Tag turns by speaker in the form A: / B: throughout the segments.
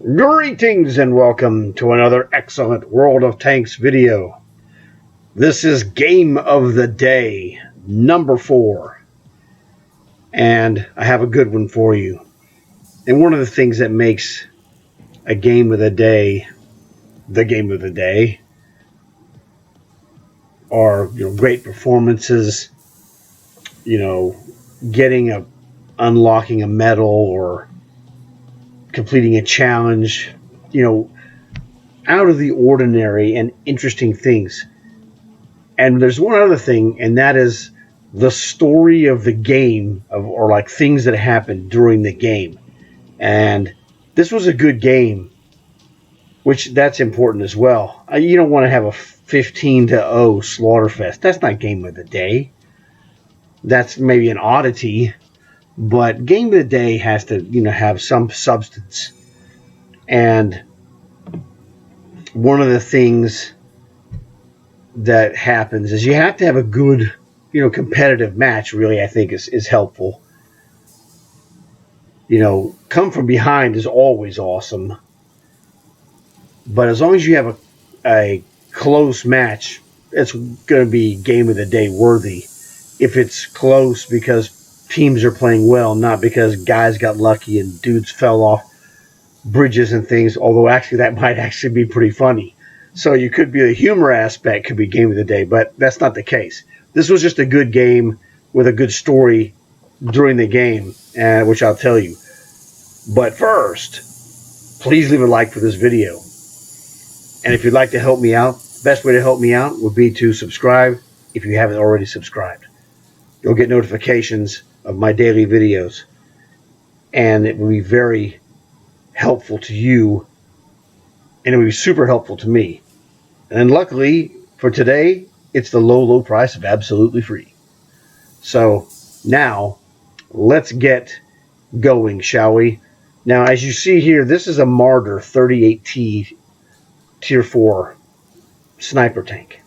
A: Greetings and welcome to another excellent World of Tanks video. This is Game of the Day, number 4. And I have a good one for you. And one of the things that makes a Game of the Day, the Game of the Day, are great performances, unlocking a medal or completing a challenge, out of the ordinary and interesting things. And there's one other thing, and that is the story of the game, or like things that happened during the game. And this was a good game, which that's important as well. You don't want to have a 15-0 slaughterfest. That's not Game of the Day. That's maybe an oddity, but Game of the Day has to, have some substance. And one of the things that happens is you have to have a good, competitive match, really, I think is helpful. Come from behind is always awesome. But as long as you have a close match, it's going to be Game of the Day worthy. If it's close because teams are playing well, not because guys got lucky and dudes fell off bridges and things, although actually that might actually be pretty funny. So you could be the humor aspect, could be Game of the Day, but that's not the case. This was just a good game with a good story during the game, which I'll tell you. But first, please leave a like for this video. And if you'd like to help me out, the best way to help me out would be to subscribe if you haven't already subscribed. You'll get notifications of my daily videos, and it will be very helpful to you, and it will be super helpful to me. And luckily for today, it's the low price of absolutely free. So now let's get going, shall we? Now, as you see here, this is a Martyr 38T Tier 4 sniper tank.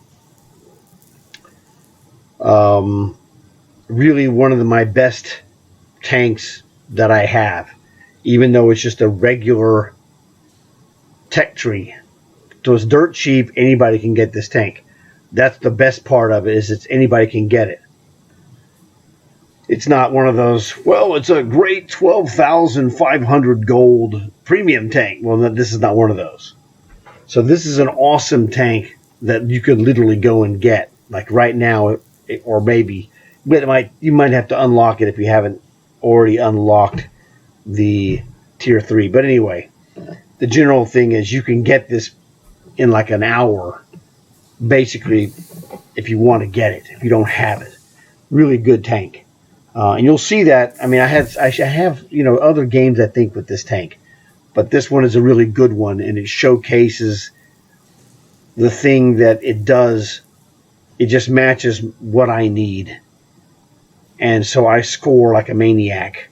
A: Really one of my best tanks that I have, even though it's just a regular tech tree. So it's dirt cheap. Anybody can get this tank. That's the best part of it, is anybody can get it. It's not one of those, well, it's a great 12,500 gold premium tank. Well, this is not one of those. So this is an awesome tank that you could literally go and get, like right now, or maybe, but you might have to unlock it if you haven't already unlocked the Tier 3. But anyway, the general thing is you can get this in like an hour, basically, if you want to get it, if you don't have it. Really good tank. And you'll see that, I mean, I have other games, I think, with this tank. But this one is a really good one, and it showcases the thing that it does. It just matches what I need. And so I score like a maniac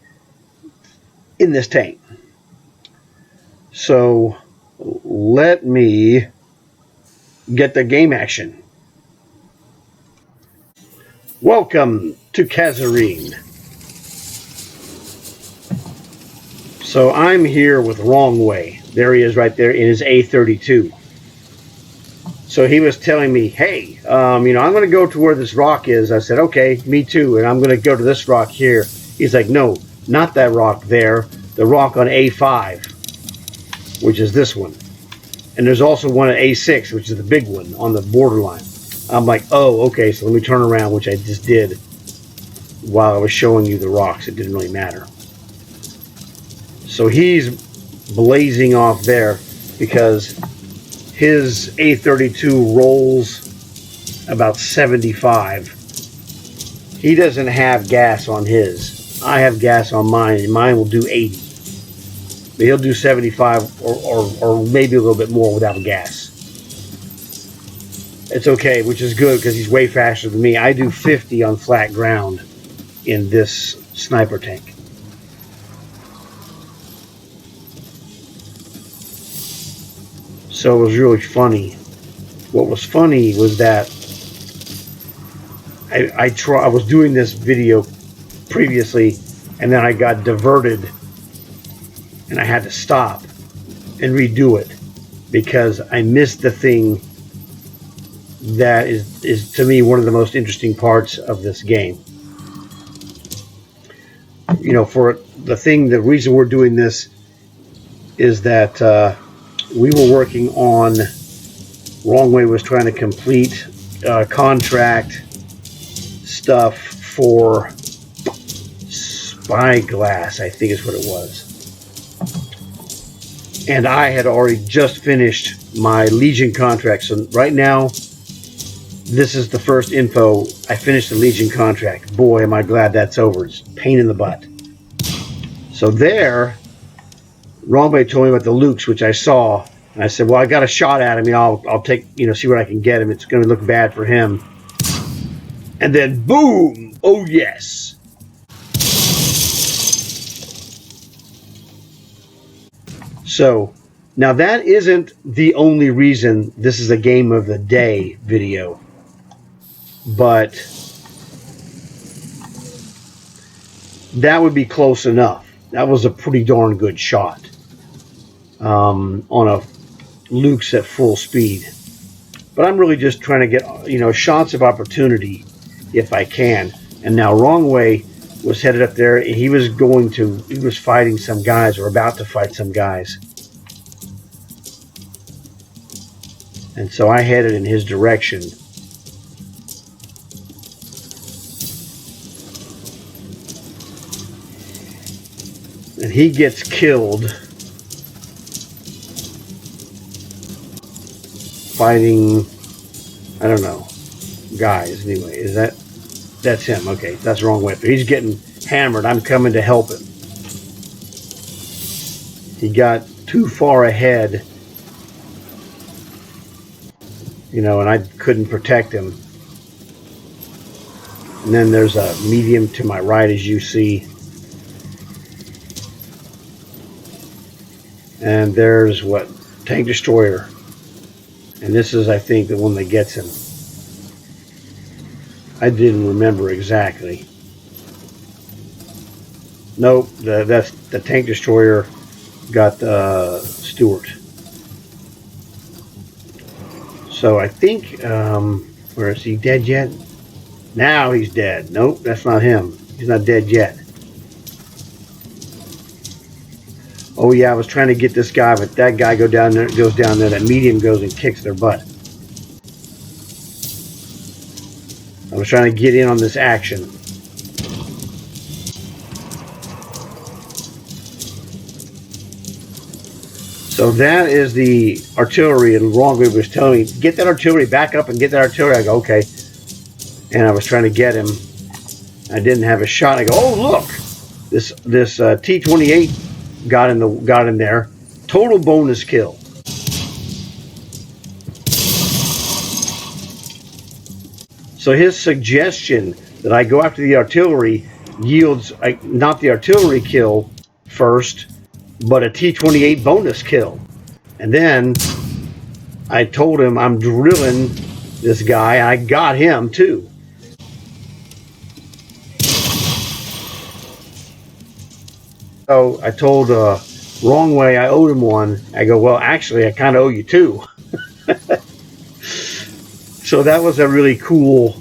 A: in this tank. So let me get the game action. Welcome to Kasserine. So I'm here with Wrong Way. There he is right there in his A32. So he was telling me, hey, I'm going to go to where this rock is. I said, okay, me too. And I'm going to go to this rock here. He's like, no, not that rock there. The rock on A5, which is this one. And there's also one at A6, which is the big one on the borderline. I'm like, oh, okay, so let me turn around, which I just did while I was showing you the rocks. It didn't really matter. So he's blazing off there because his A32 rolls about 75. He doesn't have gas on his. I have gas on mine, and mine will do 80. But he'll do 75 or maybe a little bit more without gas. It's okay, which is good because he's way faster than me. I do 50 on flat ground in this sniper tank. So it was really funny. What was funny was that I was doing this video previously, and then I got diverted and I had to stop. and redo it because I missed the thing that is to me one of the most interesting parts of this game. For the reason we're doing this is that we were working on, Wrong Way was trying to complete contract stuff for Spyglass, I think is what it was. And I had already just finished my Legion contract. So right now, this is the first info. I finished the Legion contract. Boy, am I glad that's over. It's a pain in the butt. So there, Wrong Way told me about the Lukes, which I saw. And I said, well, I got a shot at him. I'll take, see what I can get him. It's going to look bad for him. And then, boom! Oh, yes. So, now that isn't the only reason this is a game of the day video. But that would be close enough. That was a pretty darn good shot on a Luke's at full speed. But I'm really just trying to get, shots of opportunity if I can. And now Wrong Way was headed up there. And he was fighting some guys, or about to fight some guys. And so I headed in his direction. And he gets killed fighting, I don't know, guys anyway. That's him? Okay, that's Wrong Way. He's getting hammered. I'm coming to help him. He got too far ahead, and I couldn't protect him. And then there's a medium to my right, as you see. And there's tank destroyer. And this is, I think, the one that gets him. I didn't remember exactly. Nope, that's the tank destroyer got Stewart. So I think, where is he dead yet? Now he's dead. Nope, that's not him. He's not dead yet. Oh yeah, I was trying to get this guy, but that guy goes down there. That medium goes and kicks their butt. I was trying to get in on this action. So that is the artillery, and Wrong Way was telling me, get that artillery, back up and get that artillery. I go, okay. And I was trying to get him. I didn't have a shot. I go, oh look, this T-28 got in there. Total bonus kill. So his suggestion that I go after the artillery yields not the artillery kill first, but a T-28 bonus kill. And then I told him I'm drilling this guy. I got him too. So I told Wrong Way I owed him one. I go, well, actually, I kind of owe you two. So that was a really cool,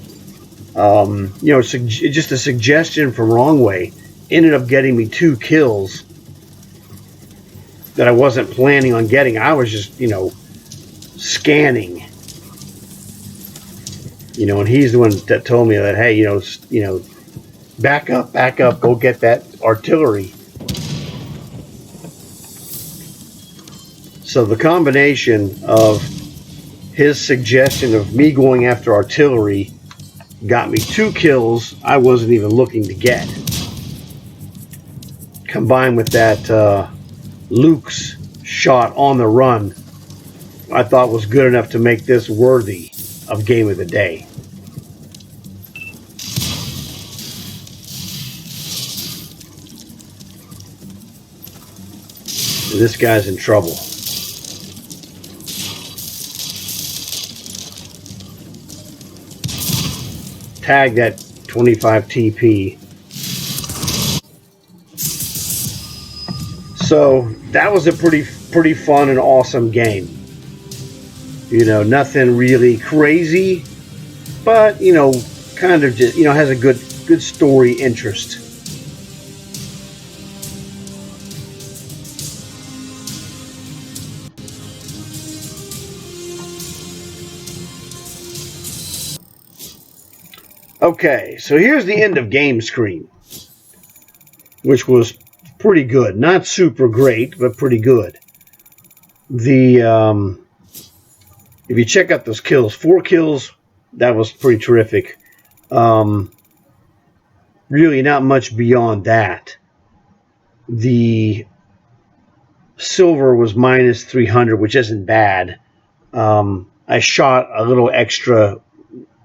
A: just a suggestion from Wrong Way. Ended up getting me 2 kills that I wasn't planning on getting. I was just, scanning. And he's the one that told me that, hey, back up, go get that artillery. So the combination of his suggestion of me going after artillery got me 2 kills I wasn't even looking to get. Combined with that Luke's shot on the run, I thought was good enough to make this worthy of Game of the Day. This guy's in trouble. Tag that 25 TP. So that was a pretty pretty fun and awesome game. Nothing really crazy, but kind of just has a good story interest. Okay, so here's the end of game screen, which was pretty good. Not super great, but pretty good. If you check out those kills, 4 kills, that was pretty terrific. Really not much beyond that. The silver was minus 300, which isn't bad. I shot a little extra, a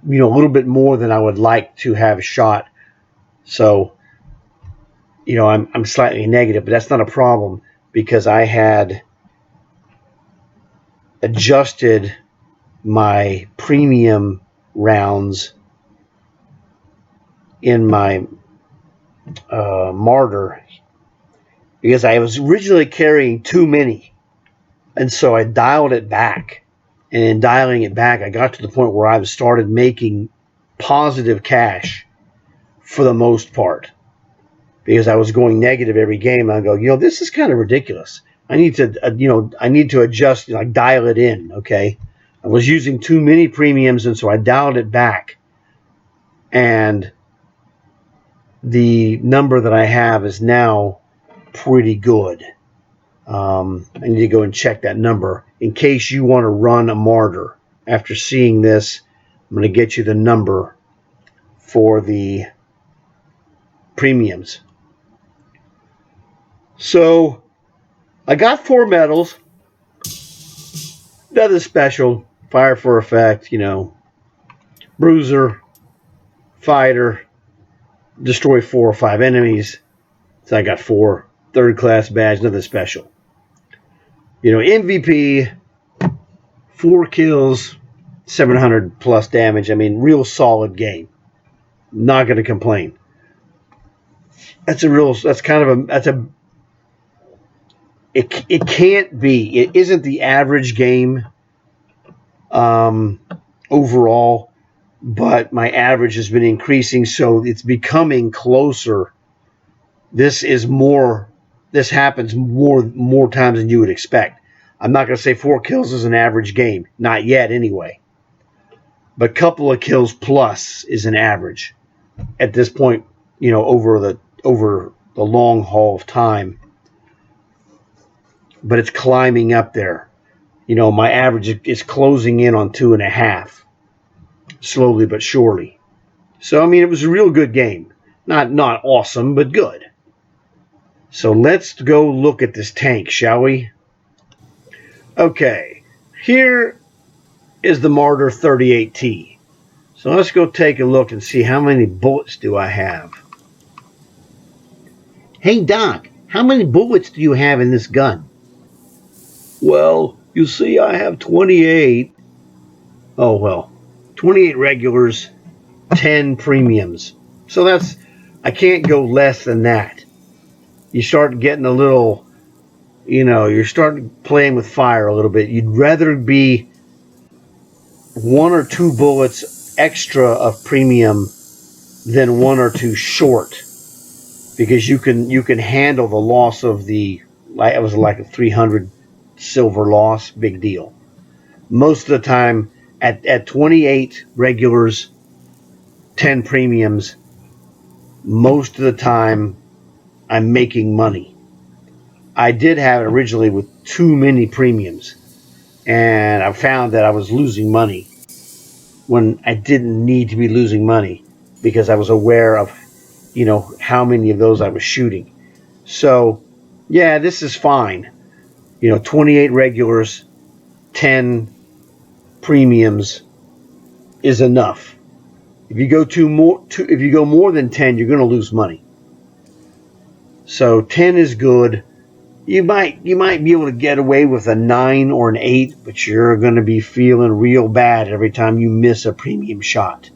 A: little bit more than I would like to have shot. So, I'm slightly negative, but that's not a problem because I had adjusted my premium rounds in my martyr because I was originally carrying too many, and so I dialed it back. And in dialing it back, I got to the point where I started making positive cash for the most part because I was going negative every game. I go, this is kind of ridiculous. I need to adjust, dial it in. Okay, I was using too many premiums, and so I dialed it back. And the number that I have is now pretty good. I need to go and check that number in case you want to run a martyr. After seeing this, I'm going to get you the number for the premiums. So I got 4 medals. Nothing special. Fire for effect, bruiser, fighter, destroy 4 or 5 enemies. So I got 4. 3rd class badge, nothing special. MVP, 4 kills, 700 plus damage. I mean, real solid game. Not going to complain. It can't be. It isn't the average game overall, but my average has been increasing, so it's becoming closer. This happens more times than you would expect. I'm not going to say 4 kills is an average game. Not yet, anyway. But a couple of kills plus is an average at this point, over the long haul of time. But it's climbing up there. My average is closing in on 2.5. Slowly but surely. So, it was a real good game. Not awesome, but good. So let's go look at this tank, shall we? Okay, here is the Martyr 38T. So let's go take a look and see how many bullets do I have. Hey Doc, how many bullets do you have in this gun? Well, you see I have 28. Oh well, 28 regulars, 10 premiums. So I can't go less than that. You start getting a little, you're starting playing with fire a little bit. You'd rather be 1 or 2 bullets extra of premium than 1 or 2 short, because you can handle the loss of it was like a 300 silver loss, big deal. Most of the time at 28 regulars, 10 premiums, most of the time I'm making money. I did have it originally with too many premiums, and I found that I was losing money when I didn't need to be losing money because I was aware of, how many of those I was shooting. So, yeah, this is fine. 28 regulars, 10 premiums is enough. If you go more than 10, you're going to lose money. So 10 is good. You might be able to get away with a 9 or an 8, but you're going to be feeling real bad every time you miss a premium shot.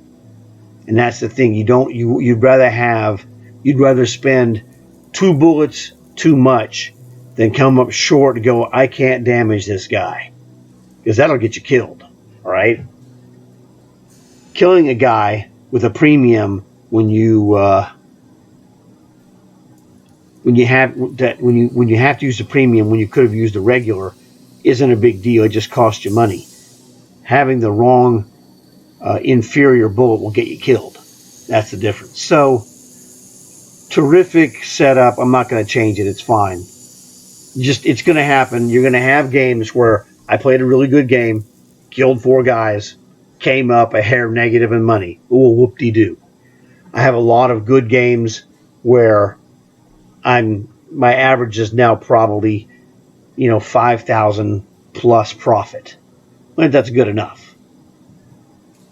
A: And that's the thing. You'd rather spend 2 bullets too much than come up short and go, I can't damage this guy, because that'll get you killed. All right, killing a guy with a premium when you have to use the premium when you could have used a regular isn't a big deal. It just costs you money. Having the wrong inferior bullet will get you killed. That's the difference. So, terrific setup. I'm not going to change it. It's fine. It's going to happen. You're going to have games where I played a really good game, killed 4 guys, came up a hair negative in money. Ooh, whoop-de-doo. I have a lot of good games where my average is now probably, 5,000 plus profit. I think that's good enough.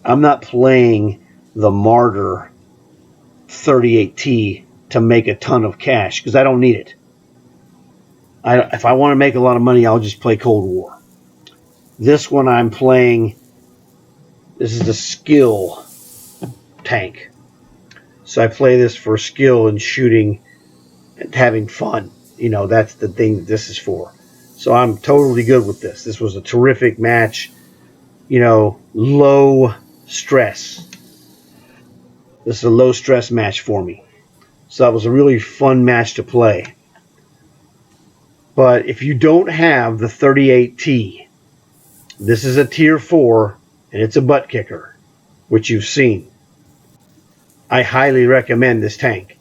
A: I'm not playing the Martyr 38T to make a ton of cash because I don't need it. If I want to make a lot of money, I'll just play Cold War. This one I'm playing, this is the skill tank. So I play this for skill and shooting and having fun. That's the thing that this is for. So I'm totally good with this. This was a terrific match. Low stress. This is a low stress match for me. So that was a really fun match to play. But if you don't have the 38T, this is a tier 4 and it's a butt kicker, which you've seen. I highly recommend this tank.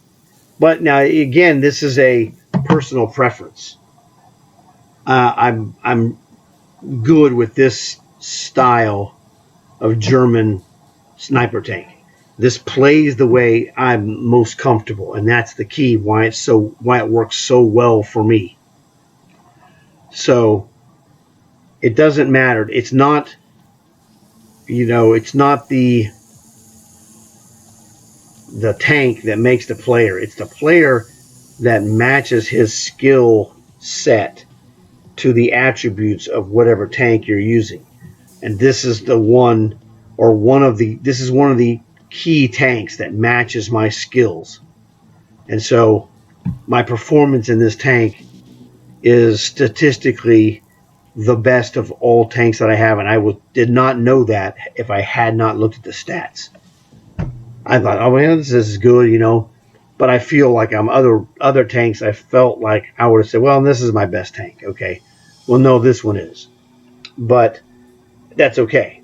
A: But now again, this is a personal preference. I'm good with this style of German sniper tank. This plays the way I'm most comfortable, and that's the key why it works so well for me. So it doesn't matter. It's not the tank that makes the player. It's the player that matches his skill set to the attributes of whatever tank you're using. And this is one of the key tanks that matches my skills. And so my performance in this tank is statistically the best of all tanks that I have, and I did not know that if I had not looked at the stats. I thought, oh man, this is good, but I feel like other tanks. I felt like I would have said, well, this is my best tank. Okay, well, no, this one is, but that's okay.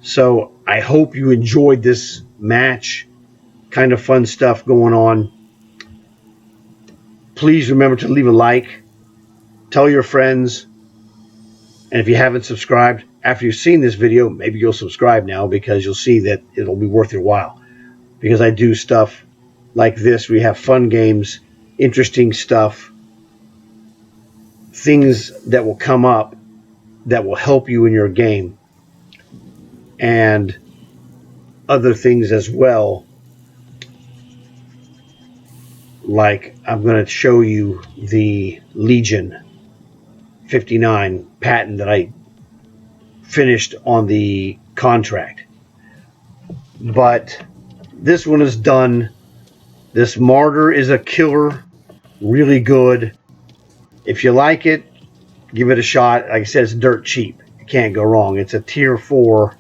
A: So I hope you enjoyed this match. Kind of fun stuff going on. Please remember to leave a like, tell your friends, and if you haven't subscribed, after you've seen this video, maybe you'll subscribe now because you'll see that it'll be worth your while. Because I do stuff like this. We have fun games, interesting stuff, things that will come up that will help you in your game, and other things as well. Like I'm going to show you the Legion 59 patent that I finished on the contract. But this one is done. This Martyr is a killer, really good. If you like it, give it a shot. Like I said, it's dirt cheap. You can't go wrong. It's a tier 4,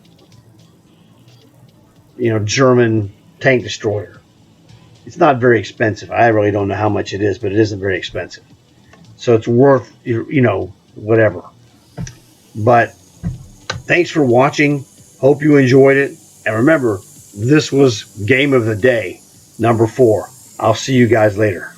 A: German tank destroyer. It's not very expensive. I really don't know how much it is, but it isn't very expensive. So it's worth, whatever. But thanks for watching. Hope you enjoyed it. And remember, this was Game of the Day, number 4. I'll see you guys later.